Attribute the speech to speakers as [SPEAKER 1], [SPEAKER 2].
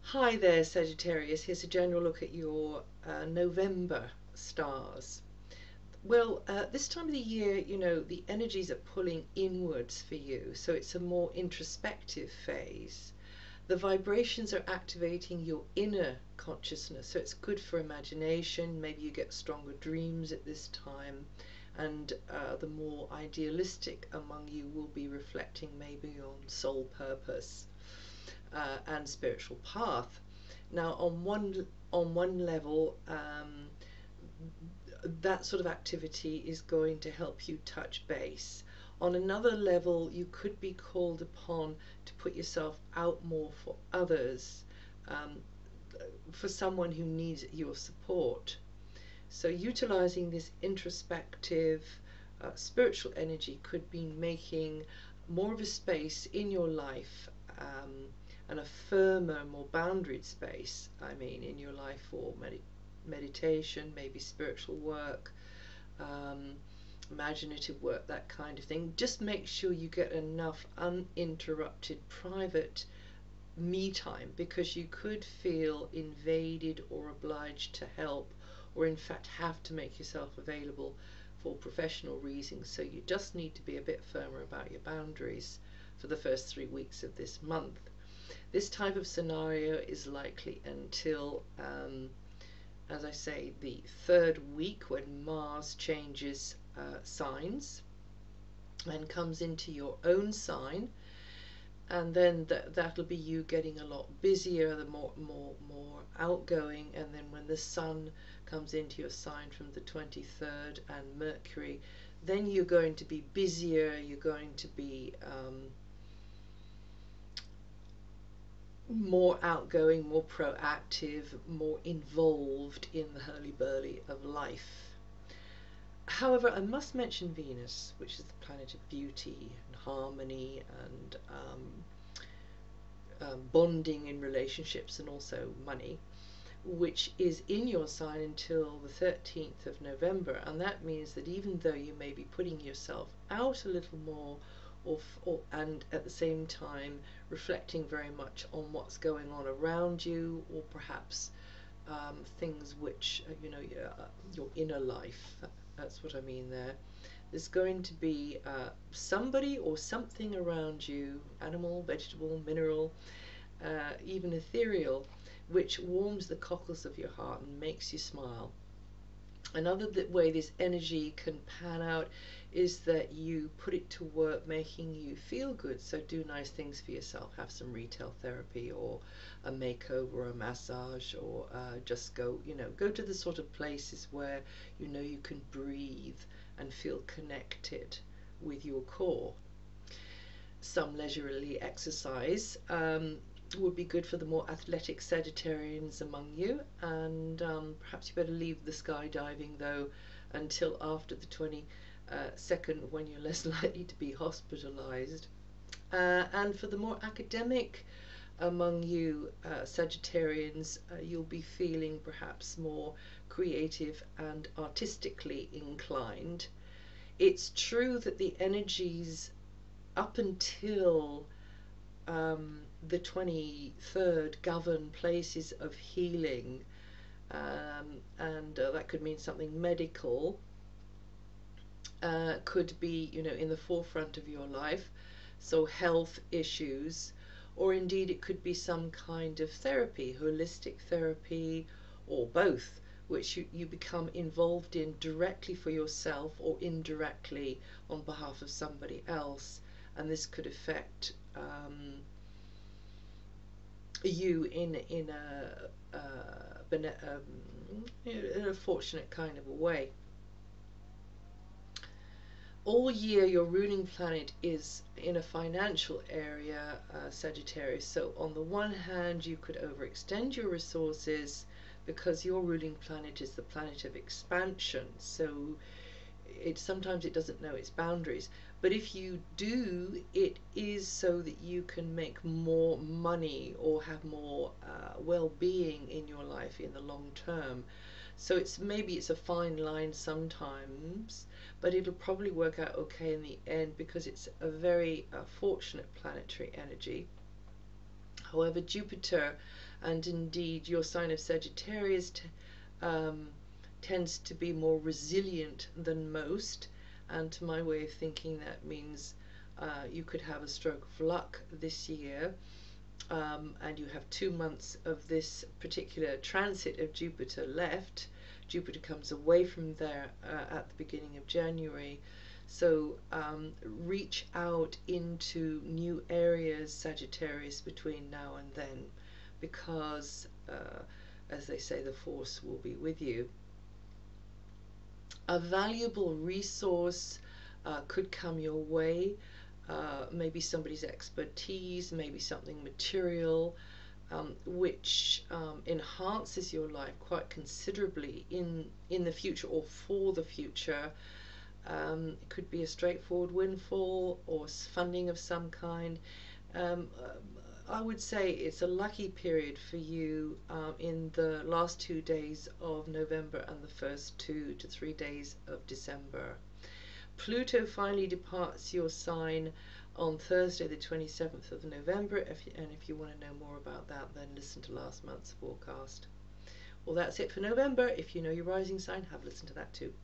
[SPEAKER 1] Hi there, Sagittarius. Here's a general look at your November stars. Well, this time of the year, the energies are pulling inwards for you, so it's a more introspective phase. The vibrations are activating your inner consciousness, so it's good for imagination. Maybe you get stronger dreams at this time, and the more idealistic among you will be reflecting maybe on soul purpose and spiritual path. Now, on one level, that sort of activity is going to help you touch base. On another level, you could be called upon to put yourself out more for others, for someone who needs your support. So utilizing this introspective spiritual energy could be making more of a space in your life, and a firmer, more boundaried space, in your life for meditation, maybe spiritual work, imaginative work, that kind of thing. Just make sure you get enough uninterrupted private me time, because you could feel invaded or obliged to help, or in fact have to make yourself available for professional reasons. So you just need to be a bit firmer about your boundaries for the first 3 weeks of this month. This type of scenario is likely until, as I say, the third week, when Mars changes signs and comes into your own sign, and then that'll be you getting a lot busier, the more outgoing. And then when the Sun comes into your sign from the 23rd, and Mercury, then you're going to be busier, you're going to be more outgoing, more proactive, more involved in the hurly-burly of life. However, I must mention Venus, which is the planet of beauty and harmony and bonding in relationships, and also money, which is in your sign until the 13th of November. And that means that even though you may be putting yourself out a little more, and at the same time reflecting very much on what's going on around you, or perhaps things which, your inner life, that's what I mean there. There's going to be somebody or something around you, animal, vegetable, mineral, even ethereal, which warms the cockles of your heart and makes you smile. Another way this energy can pan out is that you put it to work making you feel good. So do nice things for yourself. Have some retail therapy, or a makeover, or a massage, or just go to the sort of places where you can breathe and feel connected with your core. Some leisurely exercise would be good for the more athletic Sagittarians among you, and perhaps you better leave the skydiving though until after the 22nd, when you're less likely to be hospitalized. And for the more academic among you Sagittarians, you'll be feeling perhaps more creative and artistically inclined. It's true that the energies up until the 23rd govern places of healing, and that could mean something medical, could be in the forefront of your life, so health issues, or indeed it could be some kind of therapy, holistic therapy, or both, which you become involved in directly for yourself or indirectly on behalf of somebody else. And this could affect you in a fortunate kind of a way. All year your ruling planet is in a financial area, Sagittarius. So on the one hand, you could overextend your resources because your ruling planet is the planet of expansion. So sometimes it doesn't know its boundaries, but if you do, it is so that you can make more money or have more well-being in your life in the long term. So maybe it's a fine line sometimes, but it'll probably work out okay in the end, because it's a very fortunate planetary energy. However, Jupiter, and indeed your sign of Sagittarius, tends to be more resilient than most, and to my way of thinking that means you could have a stroke of luck this year, and you have 2 months of this particular transit of Jupiter left. Jupiter comes away from there at the beginning of January. So reach out into new areas, Sagittarius, between now and then, because as they say, the force will be with you. A valuable resource could come your way, maybe somebody's expertise, maybe something material, which enhances your life quite considerably in the future or for the future. It could be a straightforward windfall or funding of some kind. I would say it's a lucky period for you in the last 2 days of November and the first 2 to 3 days of December. Pluto finally departs your sign on Thursday the 27th of November, and if you want to know more about that, then listen to last month's forecast. Well, that's it for November. If you know your rising sign, have a listen to that too.